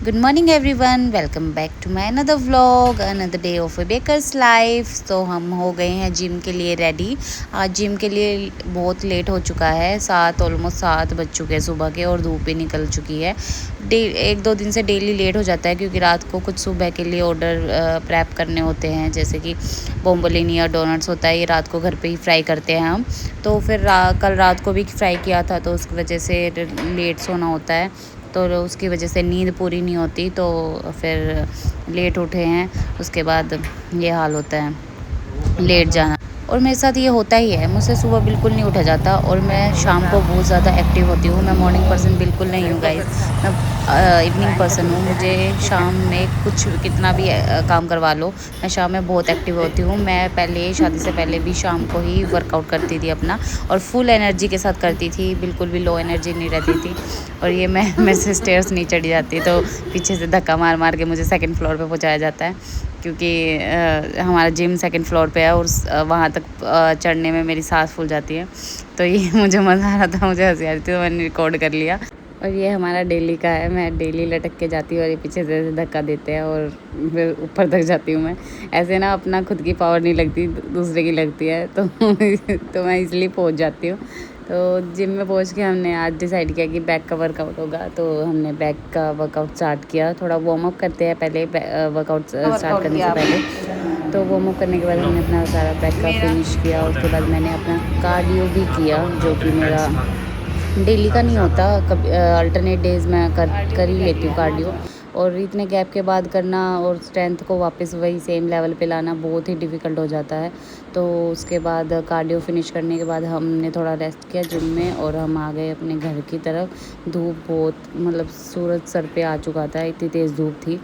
Good morning everyone, welcome back to my another vlog, another day of a baker's life. तो हम हो गए हैं जिम के लिए रेडी। आज जिम के लिए बहुत लेट हो चुका है, ऑलमोस्ट 7 बज चुके हैं सुबह के और धूप भी निकल चुकी है। 1-2 दिन से डेली लेट हो जाता है क्योंकि रात को कुछ सुबह के लिए ऑर्डर प्रैप करने होते हैं, जैसे कि बोम्बोलिनी या डोनट्स होता है, ये रात को घर पे ही फ्राई करते हैं हम। तो फिर कल रात को भी फ्राई किया था, तो उसकी वजह से लेट सोना होता है, तो उसकी वजह से नींद पूरी नहीं होती, तो फिर लेट उठे हैं। उसके बाद ये हाल होता है लेट जाना, और मेरे साथ ये होता ही है। मुझसे सुबह बिल्कुल नहीं उठा जाता और मैं शाम को बहुत ज़्यादा एक्टिव होती हूँ। मैं मॉर्निंग पर्सन बिल्कुल नहीं हूँ गाइस, मैं इवनिंग पर्सन हूँ। मुझे शाम में कुछ कितना भी काम करवा लो, मैं शाम में बहुत एक्टिव होती हूँ। मैं पहले शादी से पहले भी शाम को ही वर्कआउट करती थी अपना, और फुल एनर्जी के साथ करती थी, बिल्कुल भी लो एनर्जी नहीं रहती थी। और ये मैं मेरे से स्टेयर्स नहीं चढ़ी जाती, तो पीछे से धक्का मार मार के मुझे सेकंड फ्लोर पे पहुंचाया जाता है, क्योंकि हमारा जिम सेकंड फ्लोर पे है और वहाँ तक चढ़ने में मेरी सांस फूल जाती है। तो ये मुझे मज़ा आ रहा था, मुझे हंसी आ रही थी, तो मैंने रिकॉर्ड कर लिया। और ये हमारा डेली का है, मैं डेली लटक के जाती हूँ और ये पीछे से धक्का देते हैं और फिर ऊपर तक जाती हूँ मैं। ऐसे ना अपना खुद की पावर नहीं लगती, दूसरे की लगती है, तो तो मैं इसलिए पहुँच जाती हूँ। तो जिम में पहुँच के हमने आज डिसाइड किया कि बैक का वर्कआउट होगा, तो हमने बैक का वर्कआउट स्टार्ट किया। थोड़ा वार्म अप करते हैं पहले, वर्कआउट स्टार्ट करने से पहले। तो वार्म अप करने के बाद हमने अपना सारा बैक का फिनिश किया। उसके बाद मैंने अपना कार्डियो भी किया, जो कि मेरा डेली का नहीं होता, कभी अल्टरनेट डेज़ मैं कर ही लेती हूँ कार्डियो। और इतने गैप के बाद करना और स्ट्रेंथ को वापस वही सेम लेवल पे लाना बहुत ही डिफ़िकल्ट हो जाता है। तो उसके बाद कार्डियो फिनिश करने के बाद हमने थोड़ा रेस्ट किया जिम में, और हम आ गए अपने घर की तरफ। धूप बहुत, मतलब सूरज सर पे आ चुका था, इतनी तेज़ धूप थी।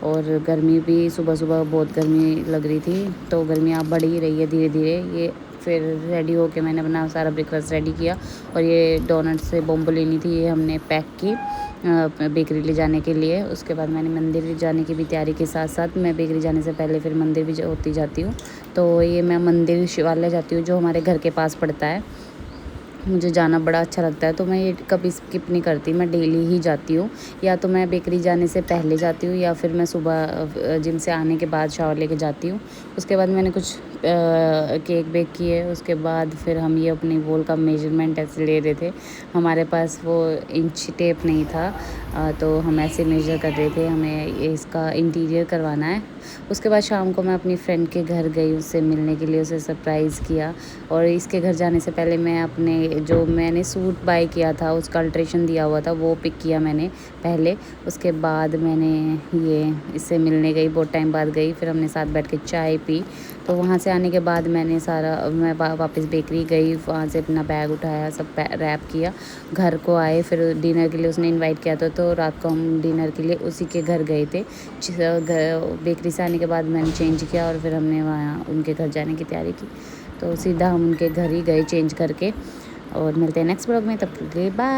और गर्मी भी, सुबह सुबह बहुत गर्मी लग रही थी, तो गर्मी अब बढ़ ही रही है धीरे धीरे। ये फिर रेडी होके मैंने अपना सारा ब्रेकफास्ट रेडी किया, और ये डोनट्स से बोम्बोलिनी थी, ये हमने पैक की बेकरी ले जाने के लिए। उसके बाद मैंने मंदिर जाने की भी तैयारी के साथ साथ, मैं बेकरी जाने से पहले फिर मंदिर भी होती जाती हूँ। तो ये मैं मंदिर शिवालय जाती हूँ, जो हमारे घर के पास पड़ता है। मुझे जाना बड़ा अच्छा लगता है, तो मैं ये कभी स्किप नहीं करती, मैं डेली ही जाती हूँ। या तो मैं बेकरी जाने से पहले जाती हूँ, या फिर मैं सुबह जिम से आने के बाद शावर लेके जाती हूँ। उसके बाद मैंने कुछ केक बेक किए। उसके बाद फिर हम ये अपनी वॉल का मेजरमेंट ऐसे ले रहे थे। हमारे पास वो इंच टेप नहीं था, तो हम ऐसे मेजर कर रहे थे, हमें इसका इंटीरियर करवाना है। उसके बाद शाम को मैं अपनी फ्रेंड के घर गई उससे मिलने के लिए, उसे सरप्राइज़ किया। और इसके घर जाने से पहले मैं अपने, जो मैंने सूट बाय किया था उसका अल्ट्रेशन दिया हुआ था, वो पिक किया मैंने पहले। उसके बाद मैंने ये इससे मिलने गई, बहुत टाइम बाद गई। फिर हमने साथ बैठ के चाय पी। तो वहाँ से आने के बाद मैं वापस बेकरी गई, वहाँ से अपना बैग उठाया, सब रैप किया, घर को आए। फिर डिनर के लिए उसने इनवाइट किया था, तो रात को हम डिनर के लिए उसी के घर गए थे। बेकरी से आने के बाद मैंने चेंज किया, और फिर हमने वहाँ उनके घर जाने की तैयारी की। तो सीधा हम उनके घर ही गए चेंज करके। और मिलते हैं नेक्स्ट ब्लॉग में, तब तक के लिए बाय।